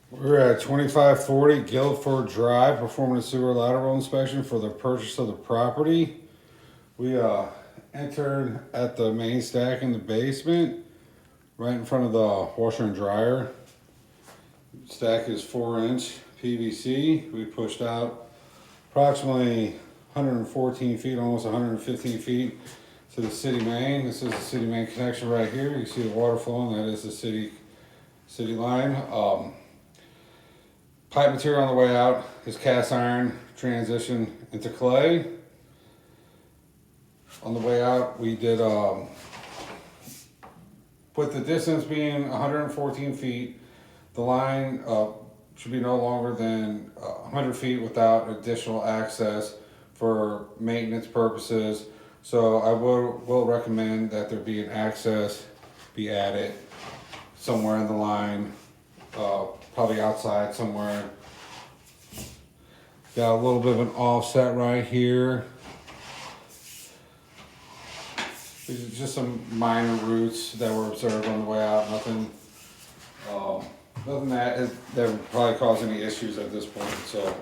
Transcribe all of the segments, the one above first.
We're at 2540 Guildford Drive performing a sewer lateral inspection for the purchase of the property. We entered at the main stack in the basement, right in front of the washer and dryer. Stack is 4-inch PVC. We pushed out approximately 114 feet, almost 115 feet to the city main. This is the city main connection right here. You see the water flowing. That is the city line. Pipe material on the way out is cast iron transition into clay. On the way out, we did, with the distance being 114 feet, the line should be no longer than 100 feet without additional access for maintenance purposes. So I will recommend that there be an access be added somewhere in the line, probably outside somewhere. Got a little bit of an offset right here. These are just some minor roots that were observed on the way out. Nothing that would probably cause any issues at this point. So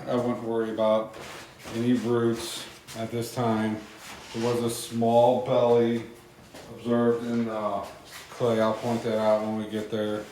I wouldn't worry about any roots at this time. There was a small belly observed in the clay. I'll point that out when we get there.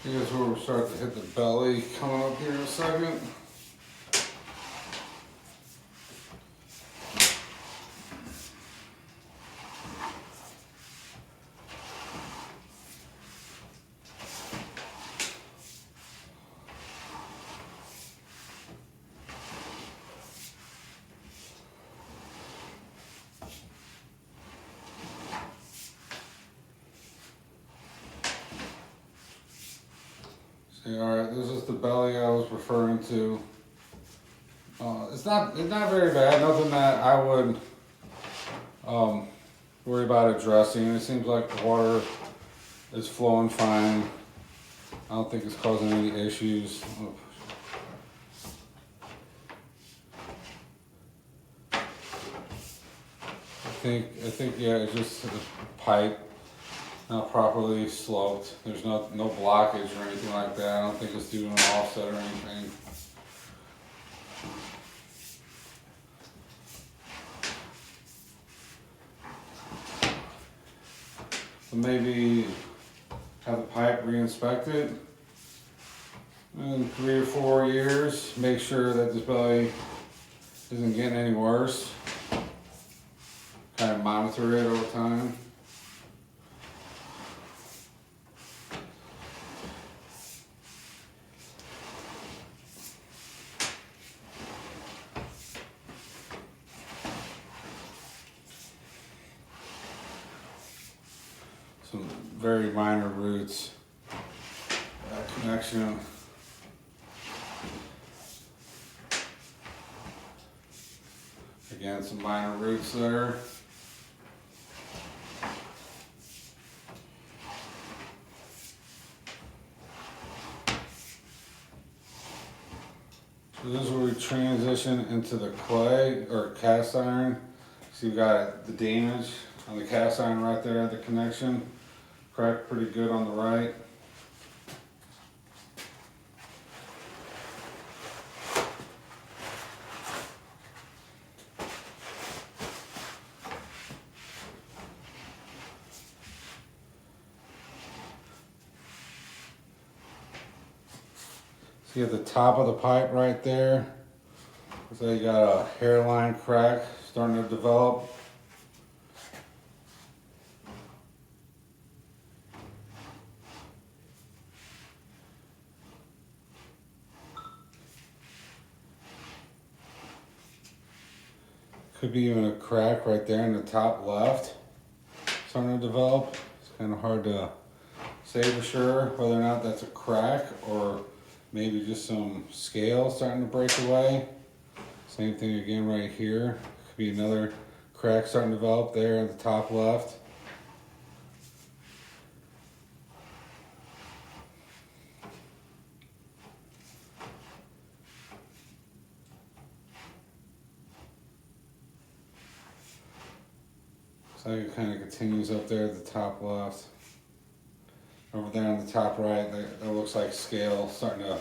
Here's where we'll start to hit the belly coming up here in a second. See, all right, this is the belly I was referring to. It's not very bad. Nothing that I would worry about addressing. It seems like the water is flowing fine. I don't think it's causing any issues. I think yeah, it's just a pipe not properly sloped. There's no blockage or anything like that. I don't think it's due to an offset or anything. So maybe have the pipe re-inspected in 3 or 4 years. Make sure that this belly isn't getting any worse. Kind of monitor it over time. Some very minor roots. That connection. Again, some minor roots there. So this is where we transition into the clay or cast iron. So you got the damage on the cast iron right there at the connection. Cracked pretty good on the right. See at the top of the pipe right there, looks like you got a hairline crack starting to develop. Could be even a crack right there in the top left starting to develop. It's kind of hard to say for sure whether or not that's a crack or maybe just some scale starting to break away. Same thing again right here. Could be another crack starting to develop there at the top left. So it kind of continues up there at the top left. Over there on the top right, that looks like scale starting to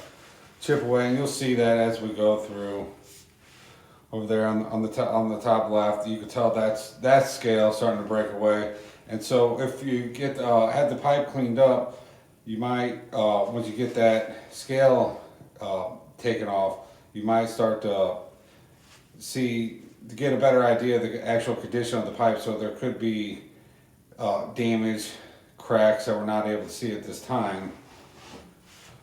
chip away, and you'll see that as we go through. Over there on the top left, you can tell that's scale starting to break away. And so if you get had the pipe cleaned up, you might once you get that scale taken off, you might start to get a better idea of the actual condition of the pipe. So there could be damage, cracks that we're not able to see at this time.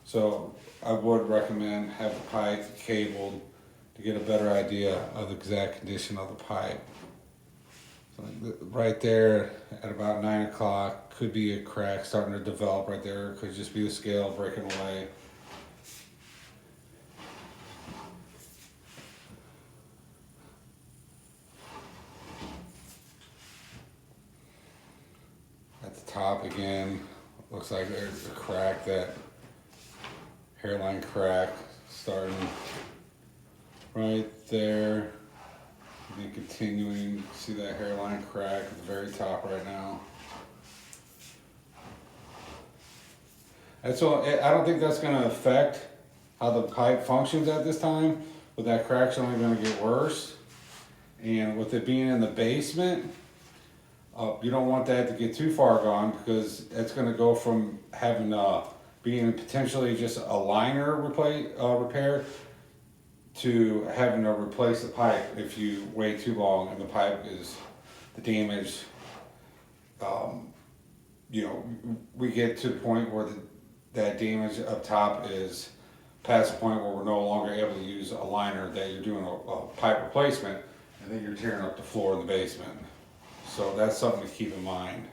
So I would recommend have the pipe cabled to get a better idea of the exact condition of the pipe. So right there at about 9 o'clock could be a crack starting to develop right there. It could just be the scale breaking away. At the top again, looks like there's a crack, that hairline crack starting right there. And then continuing, see that hairline crack at the very top right now. And so I don't think that's going to affect how the pipe functions at this time, but that crack's only going to get worse. And with it being in the basement, you don't want that to get too far gone, because it's going to go from having being potentially just a liner repair to having to replace the pipe if you wait too long and the pipe is the damage. We get to the point where that damage up top is past the point where we're no longer able to use a liner, that you're doing a pipe replacement, and then you're tearing up the floor in the basement. So that's something to keep in mind.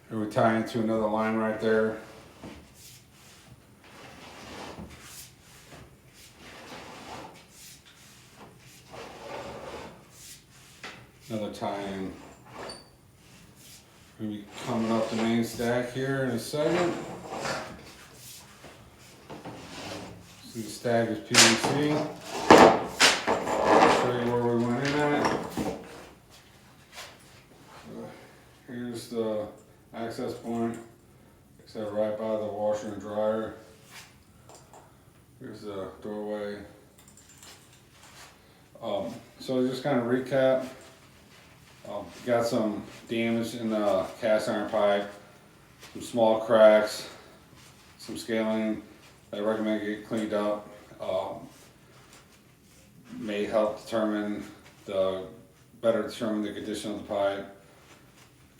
Here we tie into another line right there. Another tie-in. We'll be coming up the main stack here in a second. See, the stack is PVC. I'll show you where we went in at. Here's the access point, except right by the washer and dryer. Here's the doorway. So just kind of recap. Got some damage in the cast iron pipe, some small cracks, some scaling that I recommend get cleaned up. May help better determine the condition of the pipe.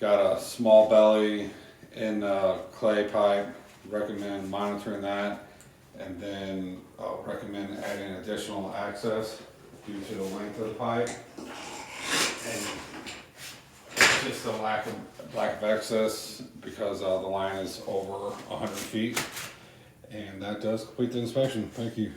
Got a small belly in the clay pipe, recommend monitoring that, and then recommend adding additional access due to the length of the pipe. And just the lack of access because the line is over 100 feet. And that does complete the inspection. Thank you.